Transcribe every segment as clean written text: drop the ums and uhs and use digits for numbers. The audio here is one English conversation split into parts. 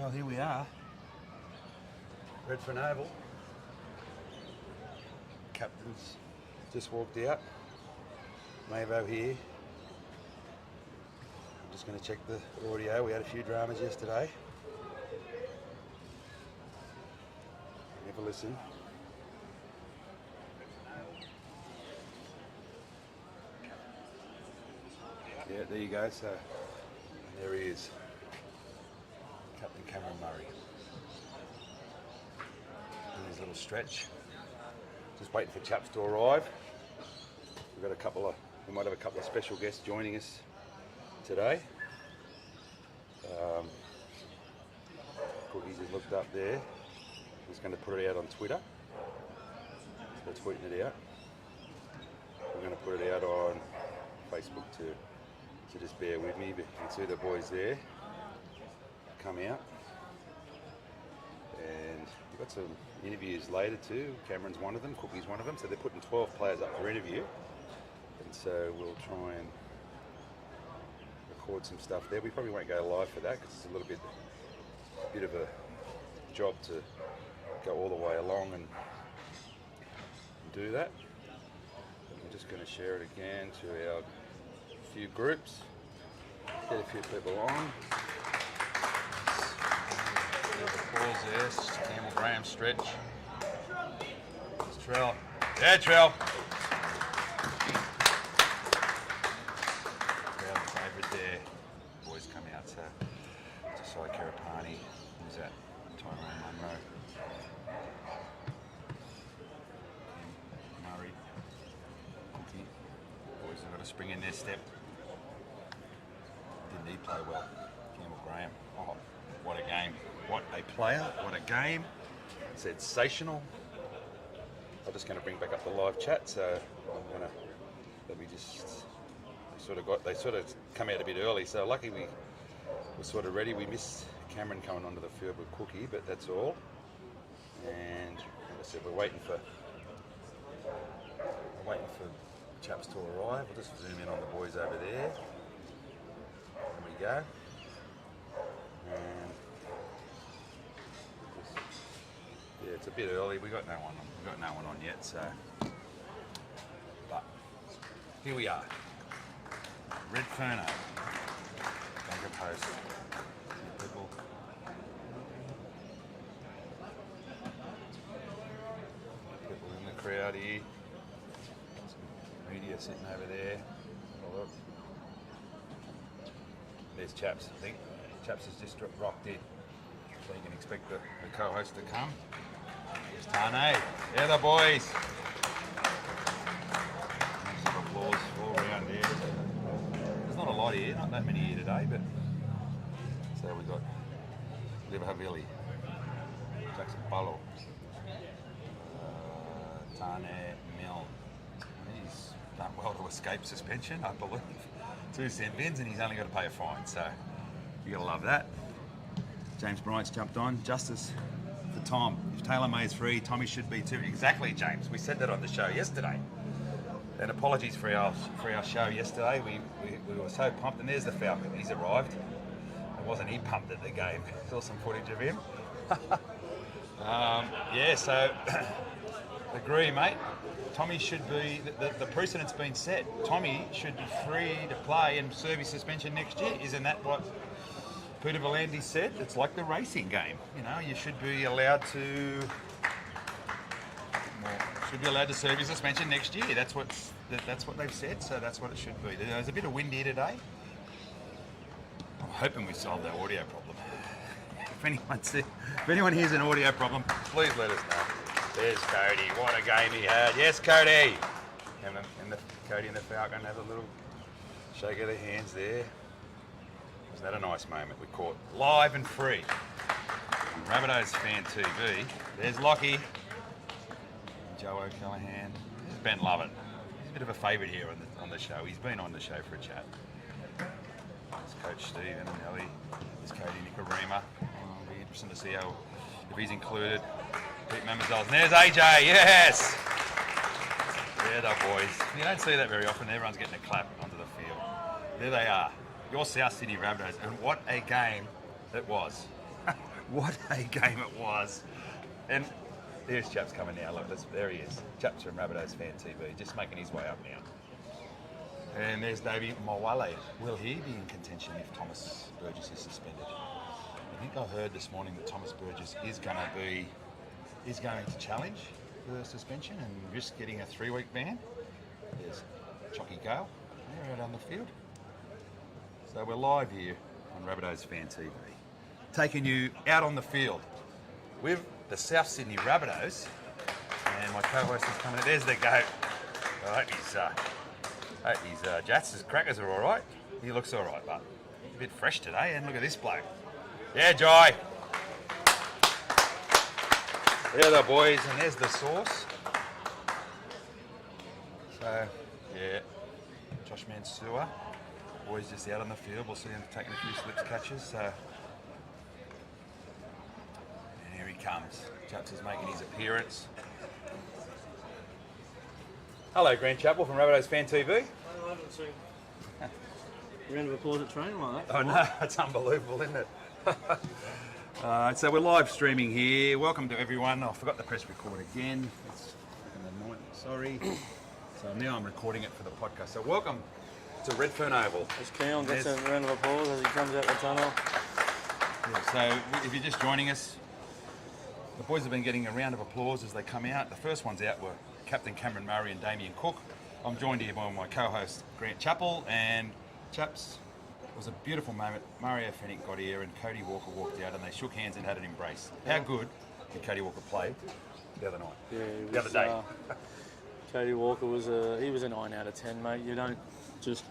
Well, here we are. Redfern Oval. Captain's just walked out. Mavo here. I'm just going to check the audio. We had a few dramas yesterday. Have a listen. Yeah, there you go. So there he is, Captain Cameron Murray. In his little stretch. Just waiting for chaps to arrive. We've got we might have a couple of special guests joining us today. Cookies has looked up there. He's going to put it out on Twitter. So tweeting it out. We're going to put it out on Facebook too. So just bear with me, but you can see the boys there come out. And we've got some interviews later too. Cameron's one of them, Cookie's one of them. So they're putting 12 players up for interview. And so we'll try and record some stuff there. We probably won't go live for that because it's a little bit of a job to go all the way along and do that. I'm just going to share it again to our few groups, get a few people on. Pause there, Campbell Graham stretch. It's Trell. Yeah, Trell. Crowd favourite there. Boys come out, so Josiah Kerapani. Who's that? Tyrone Munro. Murray. Cookie. Boys have got to spring in their step. Didn't he play well? Campbell Graham. Oh, what a game. What a player. What a game. Sensational. I'm just going to bring back up the live chat, so I'm going to, they sort of come out a bit early, so lucky we were sort of ready. We missed Cameron coming onto the field with Cookie, but that's all. And like I said, we're waiting for chaps to arrive. We'll just zoom in on the boys over there. There we go. And yeah, it's a bit early. We got no one on yet. So, but here we are. Redfern, Bunker Post. People. People in the crowd here. Some media sitting over there. Oh, look. There's Chaps, I think. Chaps has just rocked in. So you can expect the co-host to come. There's Tane. They're the boys. Some applause all around here. There's not a lot here, not that many here today, but so we've got Liverhavili, Jackson Palo, Tane Mill. He's done well to escape suspension, I believe. 2 cent bins, and he's only got to pay a fine, so you gotta love that. James Bryant's jumped on. Justice for Tom. If Taylor May is free, Tommy should be too. Exactly, James. We said that on the show yesterday. And apologies for our show yesterday. We were so pumped, and there's the Falcon. He's arrived. It wasn't he pumped at the game. Saw some footage of him. Yeah, so agree, mate. Tommy should be, the precedent's been set. Tommy should be free to play and serve his suspension next year. Isn't that what Peter V'landys said? It's like the racing game. You know, you should be allowed to serve your suspension next year. That's what they've said, so that's what it should be. There's a bit of wind here today. I'm hoping we solved our audio problem. If anyone hears an audio problem, please let us know. There's Cody. What a game he had. Yes, Cody. And Cody and the Falcon have a little shake of their hands there. Wasn't that a nice moment we caught live and free on Rabbitohs Fan TV. There's Lockie. Joe O'Callaghan. There's Ben Lovett. He's a bit of a favourite here on the show. He's been on the show for a chat. There's Coach Stephen and Ellie. There's Cody Nicarima. It'll be interesting to see if he's included. Pete Mamazels. And there's AJ. Yes! They're the boys. You don't see that very often. Everyone's getting a clap onto the field. There they are. Your South Sydney Rabbitohs. And what a game it was. What a game it was. And there's Chaps coming now. Look, there he is. Chaps from Rabbitohs Fan TV, just making his way up now. And there's Davey Mawale. Will he be in contention if Thomas Burgess is suspended? I think I heard this morning that Thomas Burgess is going to challenge the suspension and risk getting a 3-week ban. There's Chocky Gale. They're out on the field. So we're live here on Rabbitohs Fan TV, taking you out on the field with the South Sydney Rabbitohs. And my co-host is coming in. There's the goat. I hope his Jats' crackers are all right. He looks all right, but a bit fresh today. And look at this bloke. Yeah, Jai. There the boys, and there's the sauce. So, yeah, Josh Mansour, boys just out on the field. We'll see him taking a few slips catches. So, and here he comes. Chaps is making his appearance. Hello, Grant Chappell from Rabbitohs Fan TV. I haven't seen a round of applause at training like that. Oh no, it's unbelievable, isn't it? So we're live streaming here. Welcome to everyone. I forgot to press record again. It's sorry. So now I'm recording it for the podcast. So welcome to Redfern Oval. As Keon gets a round of applause as he comes out the tunnel. Yeah, so if you're just joining us, the boys have been getting a round of applause as they come out. The first ones out were Captain Cameron Murray and Damien Cook. I'm joined here by my co-host Grant Chappell, and Chaps, it was a beautiful moment. Mario Fennick got here and Cody Walker walked out and they shook hands and had an embrace. How good did Cody Walker play the other night? Yeah, the other day. Cody Walker was a 9 out of 10, mate. You don't just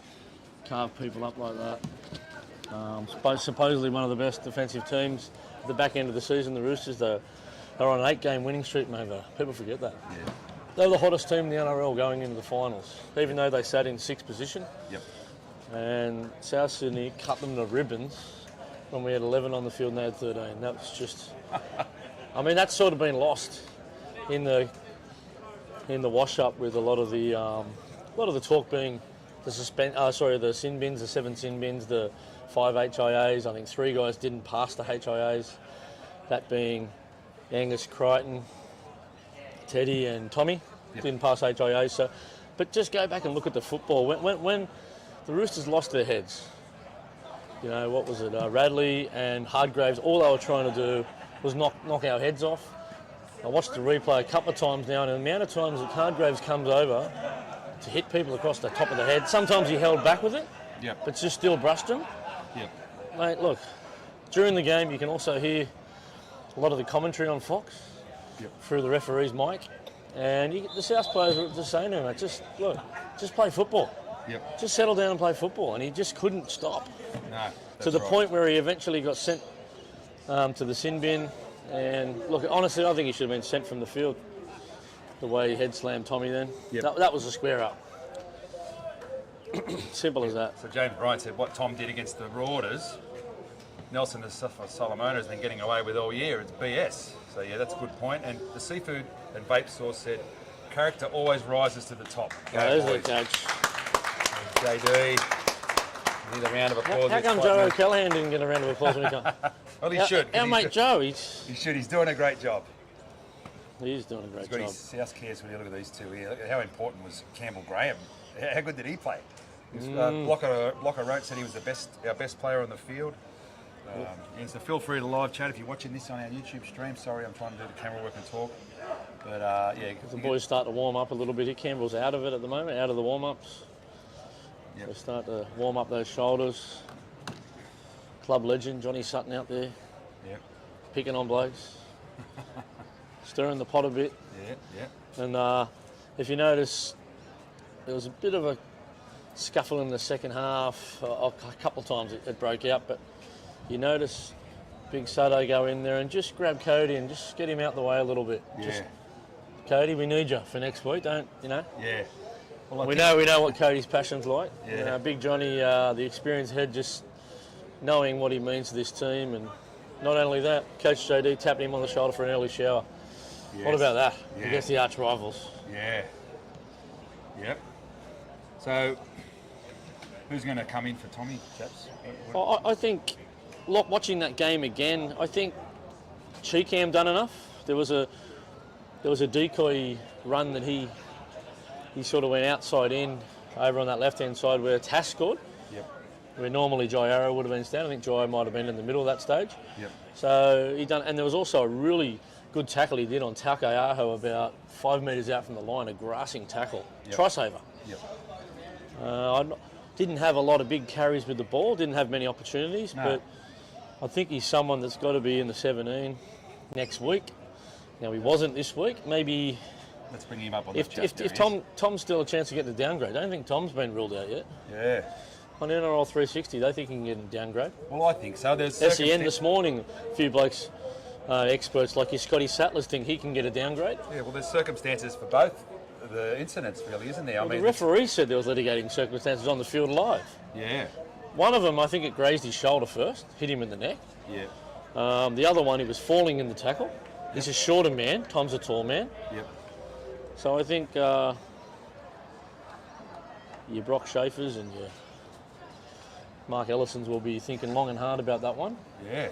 carve people up like that. Supposedly one of the best defensive teams at the back end of the season, the Roosters, they're on an 8-game winning streak, mate. People forget that. Yeah. They were the hottest team in the NRL going into the finals, even though they sat in 6th position. Yep. And South Sydney cut them to ribbons when we had 11 on the field and they had 13. That was just... I mean, that's sort of been lost in the wash-up with a lot of the talk being the sin bins, the 7 sin bins, the 5 HIAs. I think 3 guys didn't pass the HIAs, that being Angus Crichton, Teddy and Tommy. Yep. Didn't pass HIAs. So, but just go back and look at the football. When the Roosters lost their heads, you know, what was it? Radley and Hardgraves, all they were trying to do was knock our heads off. I watched the replay a couple of times now, and the amount of times that Hardgraves comes over to hit people across the top of the head, sometimes he held back with it, yep, but just still brushed them. Yep. Mate, look, during the game you can also hear a lot of the commentary on Fox, yep, through the referee's mic, and the South players were just saying to him, just play football. Yep. Just settle down and play football, and he just couldn't stop. No, to the point where he eventually got sent to the sin bin. And look, honestly, I think he should have been sent from the field. The way he head slammed Tommy then, yep, that was a square up. Simple as that. So James Bryant said what Tom did against the Raiders, Nelson Solomona has been getting away with all year. It's BS. So yeah, that's a good point. And the seafood and vape sauce said, character always rises to the top. There's the coach. JD. Need a round of applause. How come Joe O'Callaghan didn't get a round of applause when he come? Well, he should. Our mate Joe, he should. He's doing a great job. He is doing a great job. He's got his South cares when you look at these two here. Look at how important was Campbell Graham. How good did he play? Blocker wrote said he was our best player on the field. And so feel free to live chat if you're watching this on our YouTube stream. Sorry, I'm trying to do the camera work and talk. But yeah, the boys start to warm up a little bit here. Campbell's out of it at the moment, out of the warm-ups. Yep. They start to warm up those shoulders. Club legend Johnny Sutton out there, yep, picking on blokes, stirring the pot a bit. Yeah, yeah. And if you notice, there was a bit of a scuffle in the second half. A couple of times it broke out, but you notice Big Sado go in there and just grab Cody and just get him out the way a little bit. Yeah. Just, Cody, we need you for next week, don't you know? Yeah. Well, we know what Cody's passion's like. Yeah. You know, Big Johnny, the experienced head, just knowing what he means to this team, and not only that, Coach JD tapping him on the shoulder for an early shower. Yes. What about that against the arch rivals? Yeah. Yep. So, who's going to come in for Tommy, chaps? I think, watching that game again, I think Cheekham done enough? There was a decoy run that he sort of went outside in over on that left-hand side where Tass scored. Yep. Where normally Jai Arrow would have been standing. I think Jai might have been in the middle of that stage. Yep. So he done, and there was also a really good tackle he did on Tauke Aho about 5 metres out from the line, a grassing tackle. Yep. Try saver. Yep. Didn't have a lot of big carries with the ball, didn't have many opportunities, No. but I think he's someone that's got to be in the 17 next week. Now, he wasn't this week. Maybe Let's bring him up on if Tom's still a chance to get the downgrade. I don't think Tom's been ruled out yet. Yeah. On NRL 360, they think he can get a downgrade. Well, I think so. There's SEN this morning, a few blokes, experts like your Scotty Sattlers think he can get a downgrade. Yeah, well, there's circumstances for both the incidents, really, isn't there? The referee said there was litigating circumstances on the field live. Yeah. One of them, I think it grazed his shoulder first, hit him in the neck. Yeah. The other one, he was falling in the tackle. He's a shorter man. Tom's a tall man. Yep. So I think your Brock Schaefers and your Mark Ellisons will be thinking long and hard about that one. Yeah.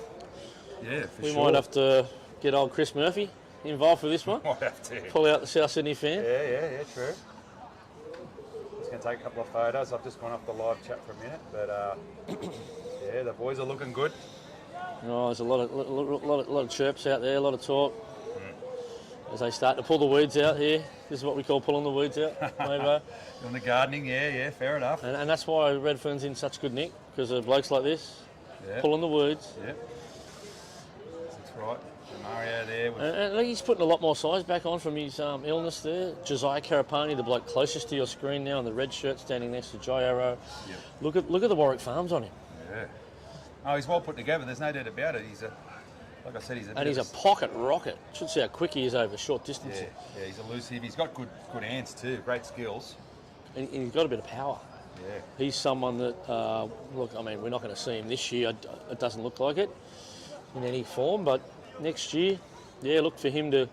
Yeah, for We sure. might have to get old Chris Murphy involved for this one. Might have to. Pull out the South Sydney fan. Yeah, true. Just going to take a couple of photos. I've just gone off the live chat for a minute, but yeah, the boys are looking good. Oh, there's a lot of chirps out there, a lot of talk. As they start to pull the weeds out here. This is what we call pulling the weeds out, Mavo. On the gardening, yeah, fair enough. And that's why Redfern's in such good nick, because of blokes like this, Yeah. pulling the weeds. Yeah. That's right. Mario there. And I think he's putting a lot more size back on from his illness there. Josiah Karapani, the bloke closest to your screen now in the red shirt, standing next to Jai Arrow. Yep. Look at the Warwick Farms on him. Yeah. Oh, he's well put together. There's no doubt about it. Like I said, He's a pocket rocket. Should see how quick he is over short distances. Yeah, he's elusive. He's got good hands too. Great skills. And he's got a bit of power. Yeah. He's someone that, look, I mean, we're not going to see him this year. It doesn't look like it in any form. But next year, yeah, look for him to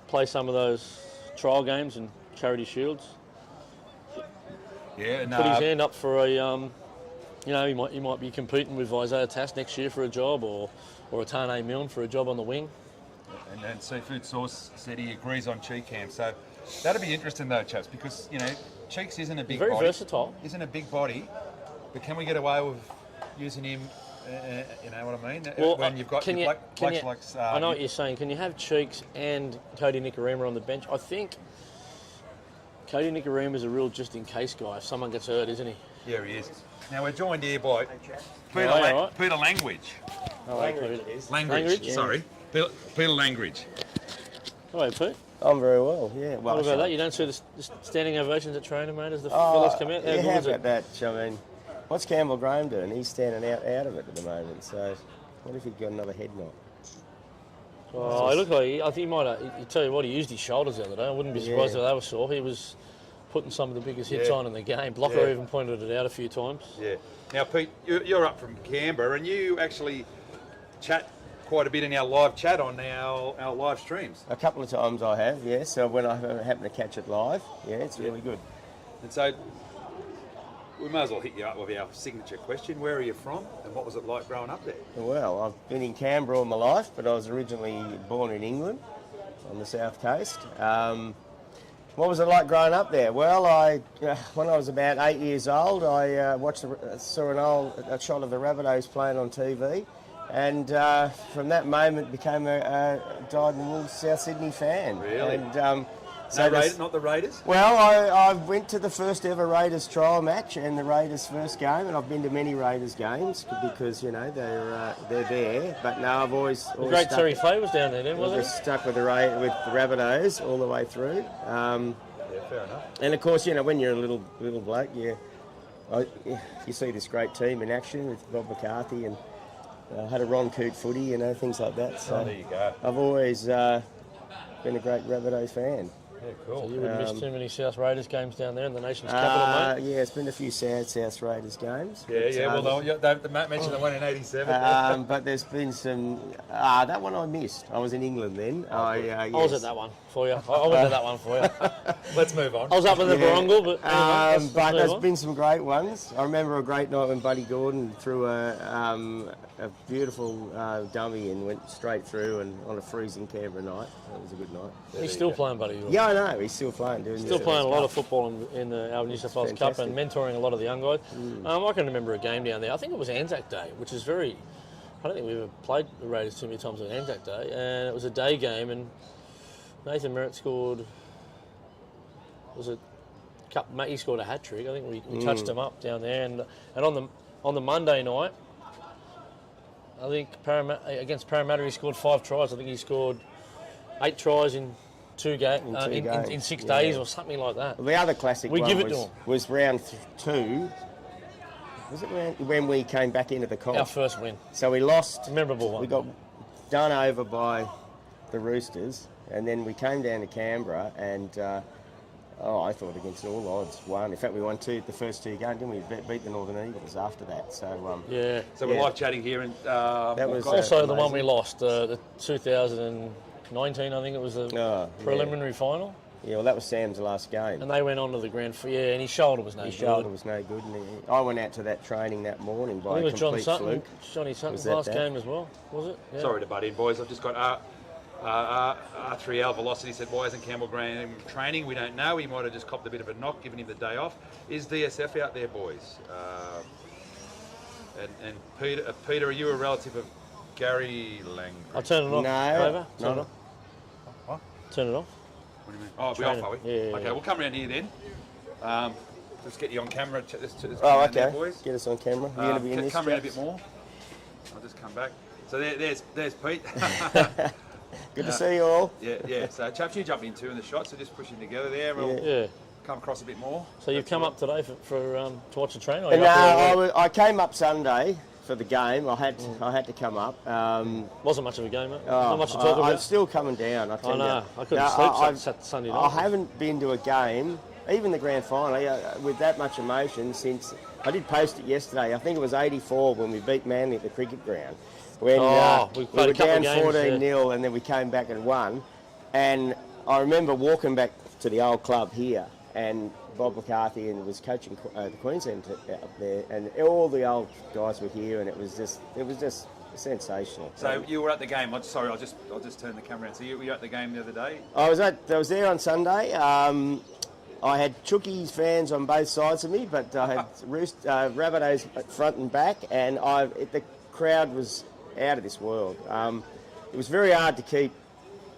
play some of those trial games and Charity Shields. Yeah, and Put his hand up for a, he might be competing with Isaiah Tass next year for a job, or a Tane Milne for a job on the wing. And then Seafood Source said he agrees on Cheekham. So that'll be interesting though, chaps, because Cheeks isn't a big Very body. versatile. Isn't a big body, but can we get away with using him? You know what I mean? Well, when you've got blokes like I know what you're saying. Can you have Cheeks and Cody Nicarima on the bench? I think Cody Nicarima is a real just-in-case guy. If someone gets hurt, isn't he? Yeah, he is. Now we're joined here by Peter, All right. Peter Language. Language, Yeah. Sorry, Peter Language. Hello, Pete. I'm very well, yeah. Well, What about that? You don't see the standing ovations at training, mate, as the fellas come out? How yeah, good how is it? about that? I mean, what's Campbell Graham doing? He's standing out of it at the moment, so what if he'd got another head knock? Oh, he looked like I think he might have. You tell you what, he used his shoulders the other day. I wouldn't be surprised if they were sore. He was putting some of the biggest hits on in the game. Blocker even pointed it out a few times. Yeah. Now, Pete, you're up from Canberra, and you actually chat quite a bit in our live chat on our live streams. A couple of times I have, yes. So when I happen to catch it live, yeah, it's really good. And so we may as well hit you up with our signature question. Where are you from, and what was it like growing up there? Well, I've been in Canberra all my life, but I was originally born in England on the south coast. What was it like growing up there? Well, when I was about 8 years old, I saw a shot of the Rabbitohs playing on TV, and from that moment became a dyed-in-the-wool South Sydney fan. Really? And, Not the Raiders? Well, I went to the first ever Raiders trial match and the Raiders' first game, and I've been to many Raiders games because they're there. But no, I've always The great stuck, Terry Fay was down there, then, wasn't he? stuck with the Rabbitohs all the way through. Yeah, fair enough. And of course, when you're a little bloke, you see this great team in action with Bob McCarthy and had a Ron Coote footy, things like that. So there you go. I've always been a great Rabbitohs fan. Yeah, cool. So you wouldn't miss too many South Raiders games down there in the nation's capital, mate. Yeah, it's been a few South Raiders games. Yeah, but, the Matt mentioned the one in '87. but there's been some. That one I missed. I was in England then. I was at that one for you. I went to that one for you. Let's move on. I was up in the Barongal, but anyway, but there's been some great ones. I remember a great night when Buddy Gordon threw a beautiful dummy and went straight through and on a freezing Canberra night. That was a good night. He's still playing, buddy. Yeah, I know. He's still playing. Still playing a lot of football in the New South Wales Cup and mentoring a lot of the young guys. I can remember a game down there. I think it was Anzac Day, which is very... I don't think we've ever played the Raiders too many times on Anzac Day. And it was a day game and Nathan Merritt scored... Was it... He scored a hat-trick. I think we touched him up down there. And on the Monday night, I think against Parramatta he scored 5 tries. I think he scored 8 tries in 2 games in 6 days or something like that. Well, the other classic was round 2. Was it when we came back into the comp? Our first win. So we lost. Memorable one. We got done over by the Roosters, and then we came down to Canberra, and I thought against all odds won. In fact, we won the first 2 games, didn't we? Beat the Northern Eagles after that. So So we're live chatting here, and that was also the one we lost, the 2019. I think it was the preliminary final. Yeah, well, that was Sam's last game. And they went on to the grand final. Yeah, and his shoulder was no good. His shoulder was no good. And I went out to that training that morning by a complete fluke. Johnny Sutton's last game as well, was it? Yeah. Sorry to butt in, boys. I've just got R3L Velocity said, why isn't Campbell Graham training? We don't know. He might have just copped a bit of a knock, giving him the day off. Is DSF out there, boys? And Peter, are you a relative of Gary Lang? I'll turn it off. No. Turn it off. What? Turn it off. What do you mean? Oh, we're off, are we? Yeah. Okay, we'll come around here then. Let's get you on camera. Okay. There, boys. Get us on camera. You're going to be in this. Come around a bit more. I'll just come back. So there's Pete. Good to see you all. Yeah. So chaps, you jump in too in the shot. So just push them together there. We'll come across a bit more. So you've come up today to watch the train? No, I came up Sunday for the game. I had to come up. Wasn't much of a game, mate. Not much to talk about. I'm still coming down. I know. I couldn't sleep Sunday night. I haven't been to a game, even the grand final, with that much emotion since. I did post it yesterday. I think it was '84 when we beat Manly at the cricket ground. When we were down 14-0 and then we came back and won. And I remember walking back to the old club here, and Bob McCarthy was coaching the Queensland up there, and all the old guys were here, and it was just sensational. So you were at the game. I'll just turn the camera around. So you were at the game the other day? I was there on Sunday. I had Chookies fans on both sides of me, but I had Rabbitohs at front and back, and the crowd was out of this world. It was very hard to keep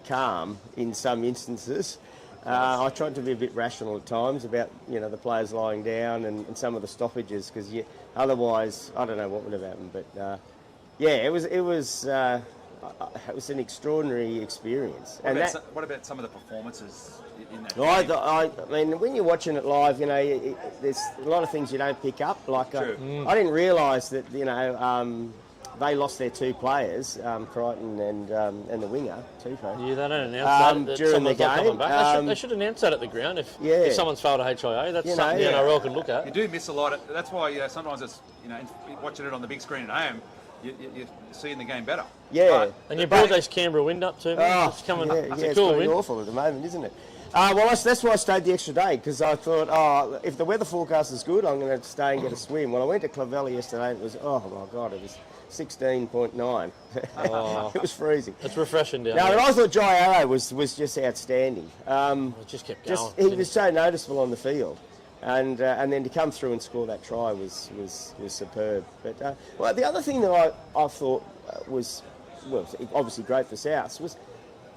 calm in some instances. I tried to be a bit rational at times about the players lying down and some of the stoppages, because otherwise I don't know what would have happened. But it was an extraordinary experience. What about some of the performances in that game? I mean, when you're watching it live, there's a lot of things you don't pick up. Like I didn't realise that they lost their 2 players, Crichton and the winger, Tufo. Yeah, they don't announce that during the game. They should announce that at the ground if someo's failed a HIA. That's something the NRL can look at. You do miss a lot. That's why sometimes it's watching it on the big screen at home, you're seeing the game better. Yeah. And you brought this Canberra wind up too. It's coming. It's a cool wind. Awful at the moment, isn't it? That's why I stayed the extra day, because I thought, if the weather forecast is good, I'm going to stay and get a swim. Well, I went to Clovelly yesterday, and it was, oh my God, it was 16.9. It was freezing. It's refreshing down there. But I thought Jai Arrow was just outstanding. It just kept going. He was so noticeable on the field. And then to come through and score that try was superb. But the other thing that I thought was obviously great for Souths was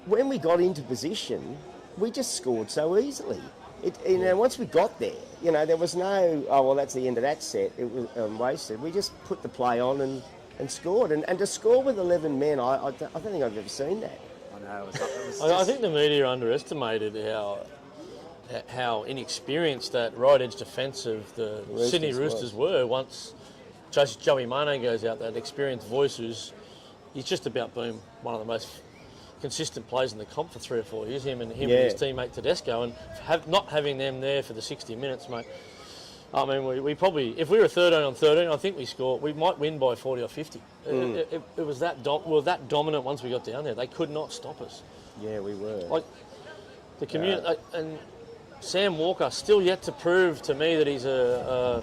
when we got into position, we just scored so easily. Once we got there, there was no that's the end of that set. It was wasted. We just put the play on and scored. And to score with 11 men, I don't think I've ever seen that. I know. I think the media underestimated how inexperienced that right edge defence of the Sydney Roosters were. Once Joey Mane goes out, that experienced voice he's just about boom, one of the most consistent plays in the comp for 3 or 4 years, him and his teammate Tedesco, and not having them there for the 60 minutes, mate. I mean, we probably, if we were 13 on 13, I think we might win by 40 or 50. It was that dominant once we got down there. They could not stop us. Yeah, we were. Like the community, and Sam Walker still yet to prove to me that he's a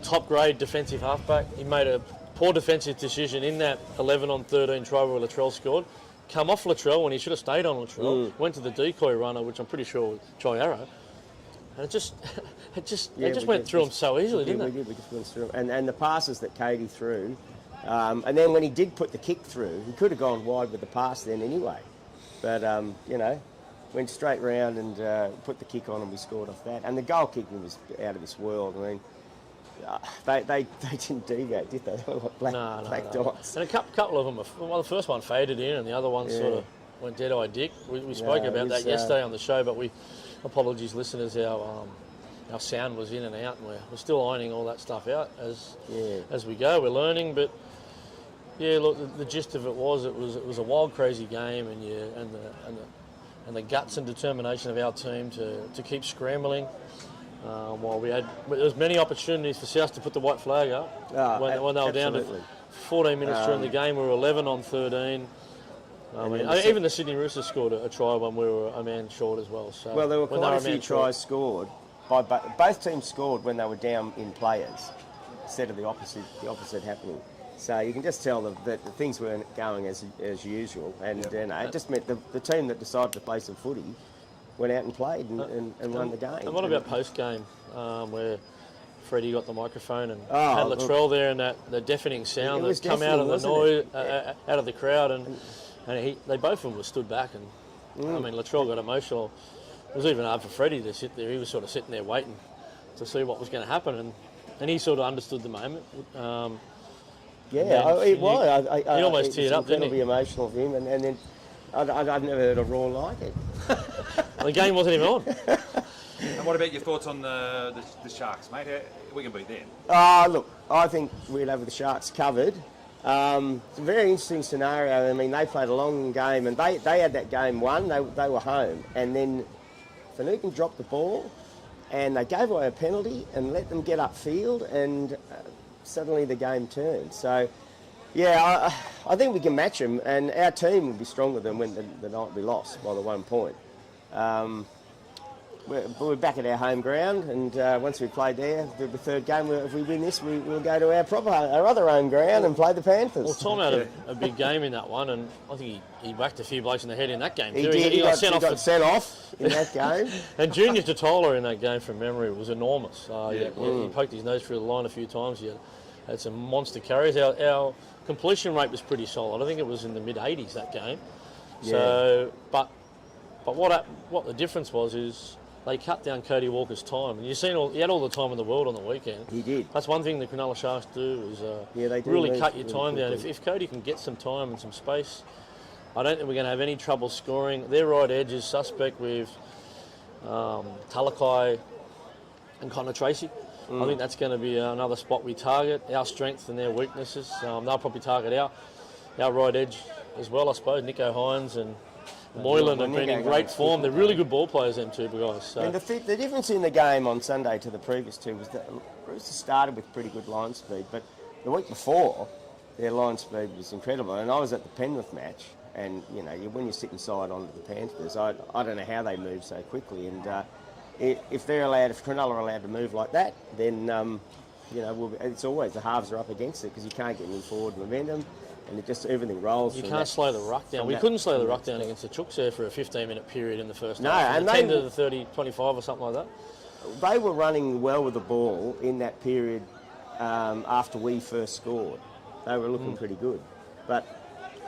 top grade defensive halfback. He made a poor defensive decision in that 11 on 13 try where Latrell scored. Come off Latrell when he should have stayed on Latrell. Went to the decoy runner, which I'm pretty sure was Jai Arrow. And it just went through him so easily, didn't it? We just went through him. And the passes that Katie threw, and then when he did put the kick through, he could have gone wide with the pass then anyway. But, went straight round and put the kick on and we scored off that. And the goal kicking was out of this world. I mean, they didn't do that, did they? They were like black dots. And a couple of them, the first one faded in and the other one sort of went dead-eye dick. We spoke about that yesterday on the show, but apologies, listeners, our sound was in and out, and we're still ironing all that stuff out as we go. We're learning, but yeah, look, the gist of it was a wild, crazy game, and the guts and determination of our team to keep scrambling. While there was many opportunities for South to put the white flag up when they were down to 14 minutes during the game. We were 11 on 13. Even the Sydney Roosters scored a try when we were a man short as well. So well, there were quite a few tries scored. Both teams scored when they were down in players, instead of the opposite happening. So you can just tell that things weren't going as usual, and it just meant the team that decided to play some footy went out and played and won the game. And what about post-game, where Freddie got the microphone and had Latrell there, and the deafening sound that come out of the noise, out of the crowd, and they both of them were stood back, and I mean, Latrell got emotional. It was even hard for Freddie to sit there. He was sort of sitting there waiting to see what was going to happen, and he sort of understood the moment. It was. He almost teared up, didn't he? Incredibly emotional for him, and then I'd never heard a roar like it. The game wasn't even on. And what about your thoughts on the Sharks, mate? We can beat them. Look, I think we'll have the Sharks covered. It's a very interesting scenario. I mean, they played a long game, and they had that game won. They were home, and then Finucane dropped the ball, and they gave away a penalty and let them get upfield, and suddenly the game turned. So, yeah, I think we can match them, and our team will be stronger than when the night we lost by the 1 point. We're back at our home ground, and once we played there, the third game, if we win this, we'll go to our other home ground and play the Panthers. Well, Tom had a big game in that one, and I think he whacked a few blokes in the head in that game. He did. He got sent off in that game. And Junior Totola in that game, from memory, was enormous. He poked his nose through the line a few times. He had some monster carries. Our completion rate was pretty solid. I think it was in the mid-80s that game. Yeah. So, but what the difference was is they cut down Cody Walker's time, and he had all the time in the world on the weekend. He did. That's one thing the Cronulla Sharks do is they do really cut your really time down. If Cody can get some time and some space, I don't think we're going to have any trouble scoring. Their right edge is suspect with Talakai and Connor Tracy. I think that's going to be another spot we target. Our strengths and their weaknesses. They'll probably target our right edge as well, I suppose. Nico Hines and Moylan have been in great form. They're really good ball players, them two guys. So. And the difference in the game on Sunday to the previous two was that Roosters started with pretty good line speed, but the week before, their line speed was incredible. And I was at the Penrith match, and when you sit inside onto the Panthers, I don't know how they move so quickly. And if Cronulla are allowed to move like that, then it's always the halves are up against it because you can't get any forward momentum. And everything rolls. You can't slow the ruck down. We couldn't slow the ruck down against the Chooks there for a 15-minute period in the first half. And 10 to the 30, 25 or something like that. They were running well with the ball in that period after we first scored. They were looking pretty good. But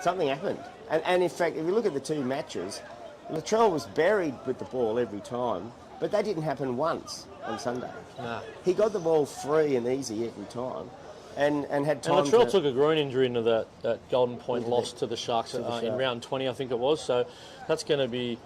something happened. And in fact, if you look at the two matches, Latrell was buried with the ball every time, but that didn't happen once on Sunday. No. He got the ball free and easy every time. And had time. And Latrell took a groin injury into that Golden Point loss to the Sharks in round 20, I think it was. So that's going to be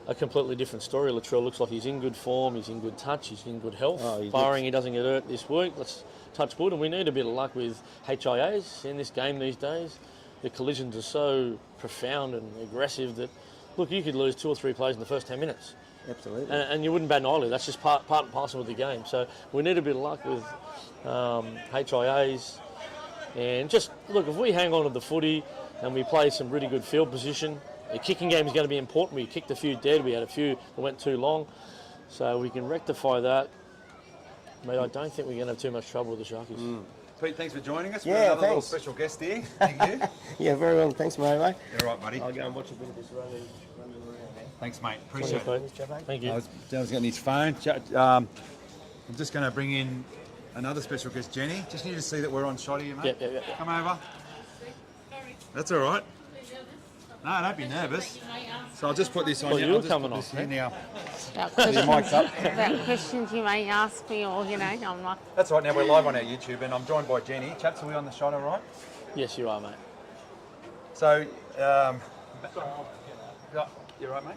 a completely different story. Latrell looks like he's in good form, he's in good touch, he's in good health. Barring he doesn't get hurt this week, let's touch wood. And we need a bit of luck with HIAs in this game these days. the collisions are so profound and aggressive that, look, you could lose 2 or 3 plays in the first 10 minutes. Absolutely. And you wouldn't bat an eyelid. That's just part and parcel of the game. So we need a bit of luck with HIAs. And just, look, if we hang on to the footy and we play some really good field position, the kicking game is going to be important. We kicked a few dead. We had a few that went too long. So we can rectify that. Mate, I don't think we're going to have too much trouble with the Sharkies. Pete, thanks for joining us. Yeah, We've got another little thanks. special guest here. Thank you. Yeah, very well. Thanks, mate. You're right, buddy. I'll go and watch a bit of this running around. Thanks, mate. Thank Appreciate it. you. Thank you. Dale's getting his phone. I'm just going to bring in another special guest, Jenny. Just need to see that we're on shot here, mate. Yeah. Come over. That's all right. No, don't be nervous. So I'll just put this on Well, you. you're I'll just coming put this off, here now. About Your questions, mic's up. about questions you may ask me, or I'm like, That's all right. Now we're live on our YouTube, and I'm joined by Jenny. Chaps, are we on the shot, all right? Yes, you are, mate. So, you're right, mate.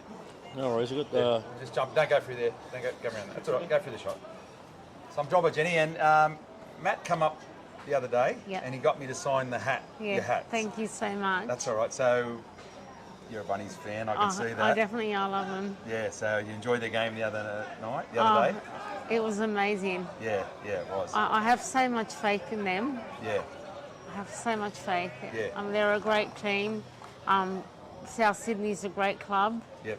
No worries. We've got Just jump. Don't go through there. Don't go around there. That's all right. Go through the shot. So I'm joined by Jenny, and Matt come up the other day, Yep. and he got me to sign the hat. Your hat. thank you so much. That's all right. So you're a Bunnies fan. I can see that. I definitely I love them. Yeah. So you enjoyed the game the other night, the other day. It was amazing. Yeah. It was. I have so much faith in them. Yeah. I have so much faith. Yeah. They're a great team. South Sydney's a great club. Yep.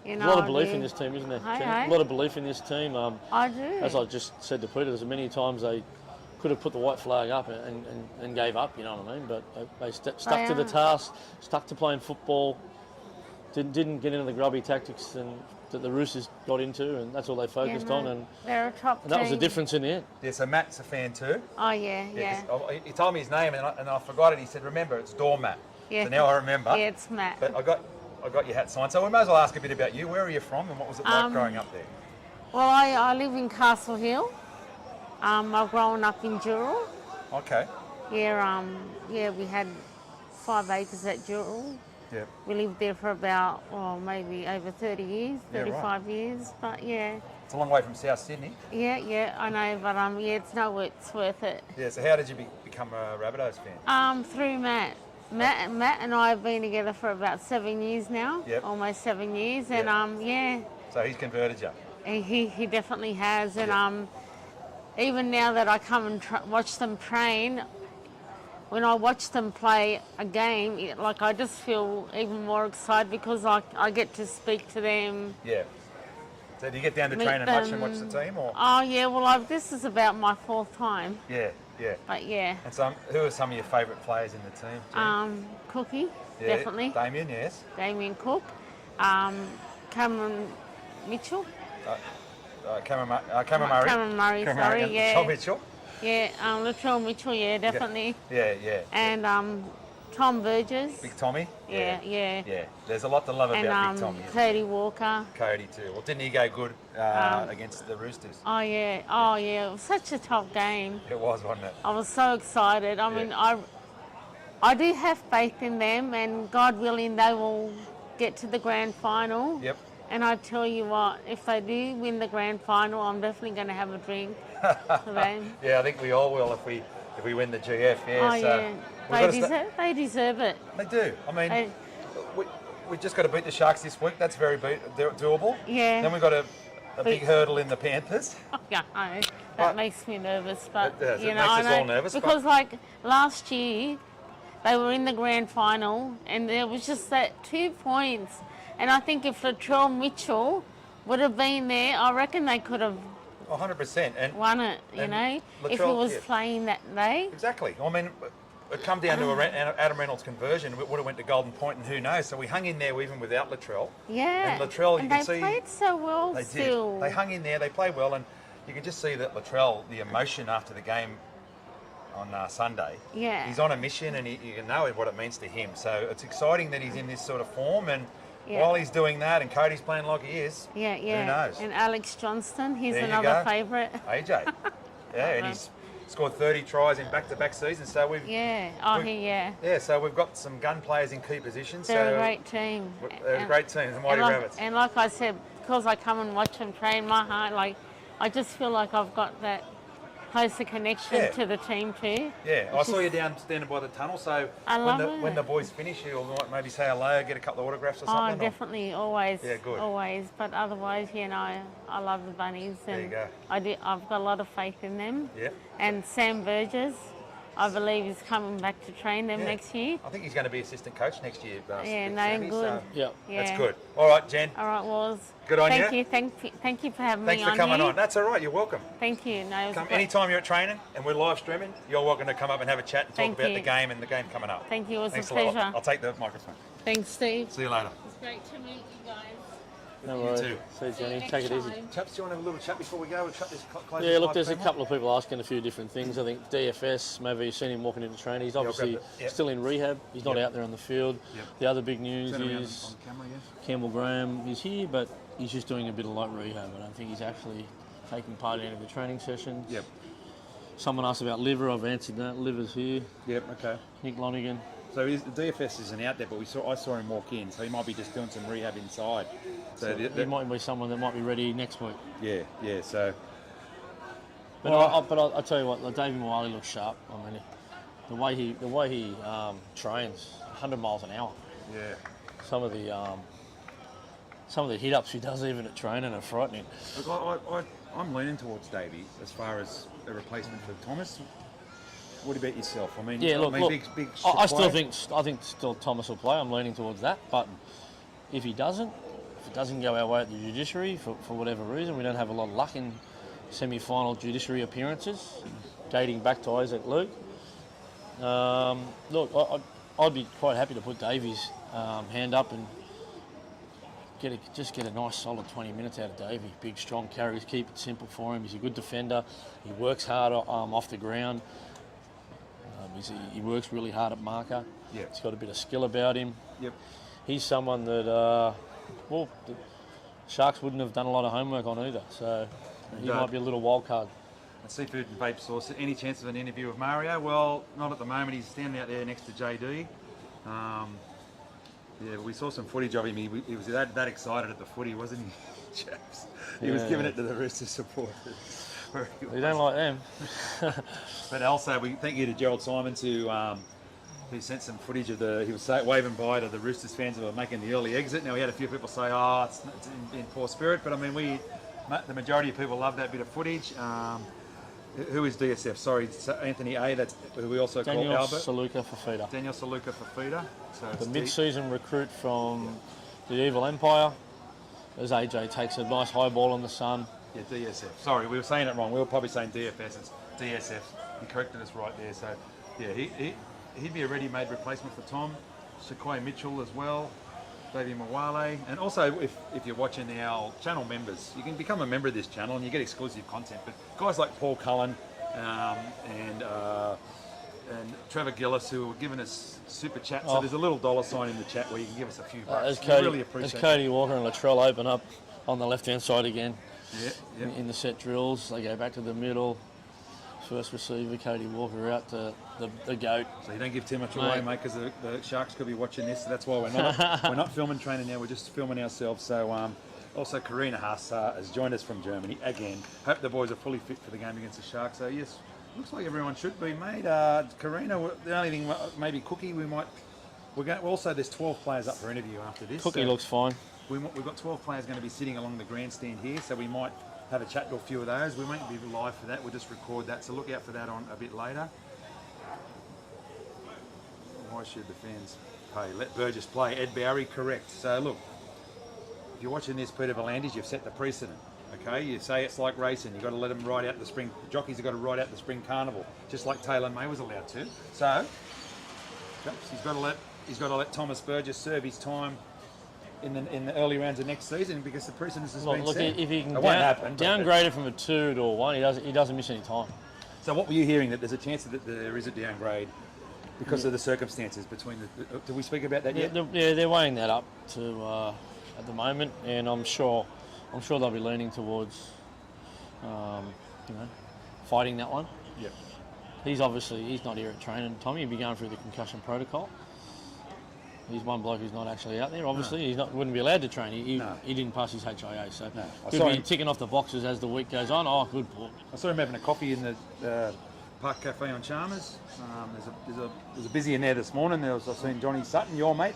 You a know, lot of belief I in do. this team, isn't there? Hey, Jen? hey. A lot of belief in this team. I do. As I just said to Peter, there's many times they could have put the white flag up and gave up, you know what I mean? But they stuck to the task, stuck to playing football, didn't get into the grubby tactics that the Roosters got into, and that's all they focused on. And they're a top team. that was the difference in the end. Yeah. So Matt's a fan too. Oh yeah. 'Cause he told me his name, and I forgot it. He said, "Remember, it's Doormat." Yeah. So now I remember. Yeah, it's Matt. But I got your hat signed. So we may as well ask a bit about you. Where are you from, and what was it like growing up there? Well, I live in Castle Hill. I've grown up in Dural. Okay. Yeah, we had 5 acres at Dural. Yeah. We lived there for about, maybe over 30 years, Yeah, right. 35 years. But yeah, It's a long way from South Sydney. yeah, I know. But it's worth it. Yeah. So how did you become a Rabbitohs fan? Through Matt. Matt and I have been together for about 7 years now. Yep. Almost 7 years, Yep. and So he's converted you. he definitely has, and Yep. even now that I come and watch them train, when I watch them play a game, I just feel even more excited because I get to speak to them. Yeah. So do you get down to Meet train and much and them. watch the team, or? Oh yeah, well this is about my 4th time, Yeah. but yeah, And so, who are some of your favourite players in the team? Jen? Cookie, Yeah, definitely, Damien, yes. Damien Cook, Cameron Mitchell, Cameron Murray. Cameron Murray, sorry, and yeah. Tom Mitchell. yeah, Latrell Mitchell, yeah, definitely, Yeah. and Tom Burgess, Big Tommy. yeah. Yeah. There's a lot to love about And Big Tommy. isn't Cody Walker. there? Cody too. Well, didn't he go good against the Roosters? Oh yeah, it was such a tough game. It was, wasn't it? I was so excited. I mean, I do have faith in them, and God willing, they will get to the grand final. Yep. And I tell you what, if they do win the grand final, I'm definitely going to have a drink for them. Yeah, I think we all will if we win the GF. Yeah. Oh so yeah, we've gotta they deserve it. They do. I mean, They- we just got to beat the Sharks this week. That's very doable. Yeah. Then we've got a big hurdle in the Panthers. Yeah, I know. Right. That makes me nervous, but It does. It you know, makes I us know all nervous, but- because like last year, they were in the grand final, and there was just that 2 points. And I think if Latrell Mitchell would have been there, I reckon they could have 100%. And won it. You And know, if he Latrell, was yeah. playing that day. exactly. I mean, it come down to Adam Reynolds' conversion. It would have went to Golden Point, and who knows? So we hung in there even without Latrell. Yeah. And Latrell, you and can they see played so well they still. did. They hung in there. They played well, and you can just see that Latrell, the emotion after the game on Sunday. Yeah. He's on a mission, and you can know what it means to him. So it's exciting that he's in this sort of form, and Yeah. while he's doing that, and Cody's playing like he is, Yeah. who knows? And Alex Johnston, he's There you another go. favourite. AJ. Yeah, and he's scored 30 tries in back-to-back seasons. So we've Yeah. so we've got some gun players in key positions. They're so a great team. They're a great team, the Mighty Rabbits. And like I said, because I come and watch them train, my heart, I just feel like I've got that closer connection Yeah. to the team too. Yeah, I saw you standing by the tunnel, so I love when the it. boys finish, you'll might maybe say hello, get a couple of autographs or Oh, something. or- definitely, always. Yeah, good. Always, but otherwise, I love the bunnies, There you and go. I've got a lot of faith in them. Yeah. And Sam Burgess, I believe, is coming back to train them Yeah. next year. I think he's going to be assistant coach next year. Yeah, no, Sammy, good. so Yeah. Yeah. that's good. All right, Jen. All right, Walls. Good on Thank you. you. Thank you for having Thanks me for on coming here. on. That's all right. You're welcome. Thank you. No, it was Come great. anytime you're at training and we're live streaming, you're welcome to come up and have a chat and talk Thank about you. the game and the game coming up. Thank you. It was Thanks a lot. pleasure. I'll take the microphone. Thanks, Steve. See you later. It's great to meet you guys. No worries. too. See you, Jenny. Next Take it easy. time. Chaps, do you want to have a little chat before we go? We'll shut this close Yeah, this look, live there's a stream couple of people asking a few different things. I think DFS, maybe you've seen him walking into training. He's obviously grab it. Yep. still in rehab. He's not Yep. out there on the field. Yep. The other big news Turn around is on camera, yes. Campbell Graham is here, but he's just doing a bit of light rehab. I don't think he's actually taking part in any of the training sessions. Yep. Someone asked about Liver. I've answered that. Liver's here. Yep. Okay. Nick Lonigan. So the DFS isn't out there, but I saw him walk in, so he might be just doing some rehab inside. So He might be someone that might be ready next week. yeah. So But I'll tell you what, like David Moali looks sharp. I mean, the way he trains, 100 miles an hour. yeah. Some of the hit ups he does even at training are frightening. Look, I'm leaning towards Davey as far as a replacement for Thomas. What about yourself? I mean, Yeah, look, big I still player. think still Thomas will play. I'm leaning towards that, but if it doesn't go our way at the judiciary for whatever reason, we don't have a lot of luck in semi-final judiciary appearances, dating back to Isaac Luke. Look, I'd be quite happy to put Davies hand up and get a nice solid 20 minutes out of Davey. Big, strong carries, keep it simple for him. He's a good defender. He works hard off the ground. He works really hard at marker. Yeah. He's got a bit of skill about him. Yep. He's someone that, the Sharks wouldn't have done a lot of homework on either. So he No. might be a little wild card. And Seafood and Vape Sauce. Any chance of an interview with Mario? Well, not at the moment. He's standing out there next to JD. Yeah, we saw some footage of him. He was that excited at the footy, wasn't he, chaps? He was Yeah. giving it to the Roosters supporters. Where he You was. don't like them. But also, we thank you to Gerald Simons who sent some footage of he was waving bye to the Roosters fans who were making the early exit. Now, we had a few people say, it's in poor spirit, but I mean, the majority of people love that bit of footage. Who is DSF? Sorry, Anthony A. That's who we also Daniel call Albert. Saluka for feeder. Daniel Saluka for feeder. So The it's mid-season recruit from the Evil Empire, as AJ takes a nice high ball in the sun. Yeah, DSF. Sorry, we were saying it wrong. We were probably saying DFS. It's DSF. He corrected us right there. So, yeah, he'd be a ready-made replacement for Tom. Sequoia Mitchell as well. Davey Mawale. And also, if you're watching our channel members, you can become a member of this channel and you get exclusive content. But guys like Paul Cullen and Trevor Gillis, who are giving us super chats. So there's a little dollar sign in the chat where you can give us a few bucks. We really appreciate as Cody Walker and Latrell open up on the left-hand side again Yeah. in the set drills, they go back to the middle. First receiver, Cody Walker out to the goat. So you don't give too much away, mate, because the Sharks could be watching this. So that's why we're not filming training now. We're just filming ourselves. So also Karina Haas has joined us from Germany again. Hope the boys are fully fit for the game against the Sharks. So yes, looks like everyone should be, mate. Karina, the only thing maybe Cookie. Also, there's 12 players up for interview after this. Cookie looks fine. We've got 12 players going to be sitting along the grandstand here, so we might have a chat to a few of those. We won't be live for that. We'll just record that, so look out for that on a bit later. Why should the fans pay? Let Burgess play. Ed Bowery, correct. So look, if you're watching this, Peter Volandis, you've set the precedent. Okay, you say it's like racing. You've got to let them ride out the spring. The jockeys have got to ride out the spring carnival, just like Taylor May was allowed to. So he's got to let Thomas Burgess serve his time in the early rounds of next season because the precedent has been set. If he can It won't happen, but- downgrade it from a 2 to a 1, he doesn't miss any time. So what were you hearing, that there's a chance that there is a downgrade because of the circumstances between the... Did we speak about that yet? They're weighing that up to at the moment, and I'm sure they'll be leaning towards fighting that one. Yep. He's not here at training. Tommy will be going through the concussion protocol. He's one bloke who's not actually out there. Obviously, he's not wouldn't be allowed to train. He didn't pass his HIA, so he'll be ticking off the boxes as the week goes on. Oh, good boy. I saw him having a coffee in the Park Cafe on Chalmers. There's a busy in there this morning. I've seen Johnny Sutton, your mate.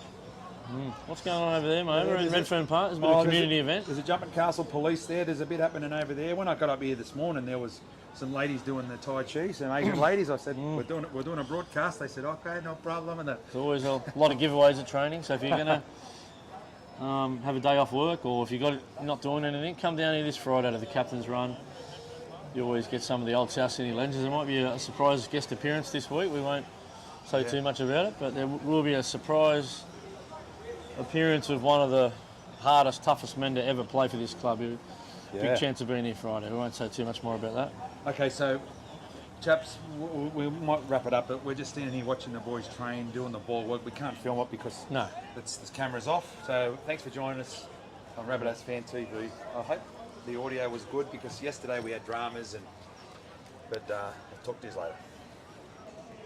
What's going on over there, mate? We're in Redfern Park. There's a bit of a community event. There's a Jumping Castle police there. There's a bit happening over there. When I got up here this morning, there was some ladies doing the Tai Chi, some Asian ladies. I said, we're doing a broadcast. They said, okay, no problem. And there's always a lot of giveaways at training, so if you're going to have a day off work, or if you're not doing anything, come down here this Friday to the Captain's Run. You always get some of the old South Sydney legends. There might be a surprise guest appearance this week. We won't say too much about it, but there will be a surprise appearance of one of the hardest, toughest men to ever play for this club. Big chance of being here Friday. We won't say too much more about that. Okay, so chaps, we might wrap it up, but we're just standing here watching the boys train, doing the ball work. We can't film it because the camera's off. So thanks for joining us on Rabbitohs Fan TV. I hope the audio was good because yesterday we had dramas, but I'll talk to you later.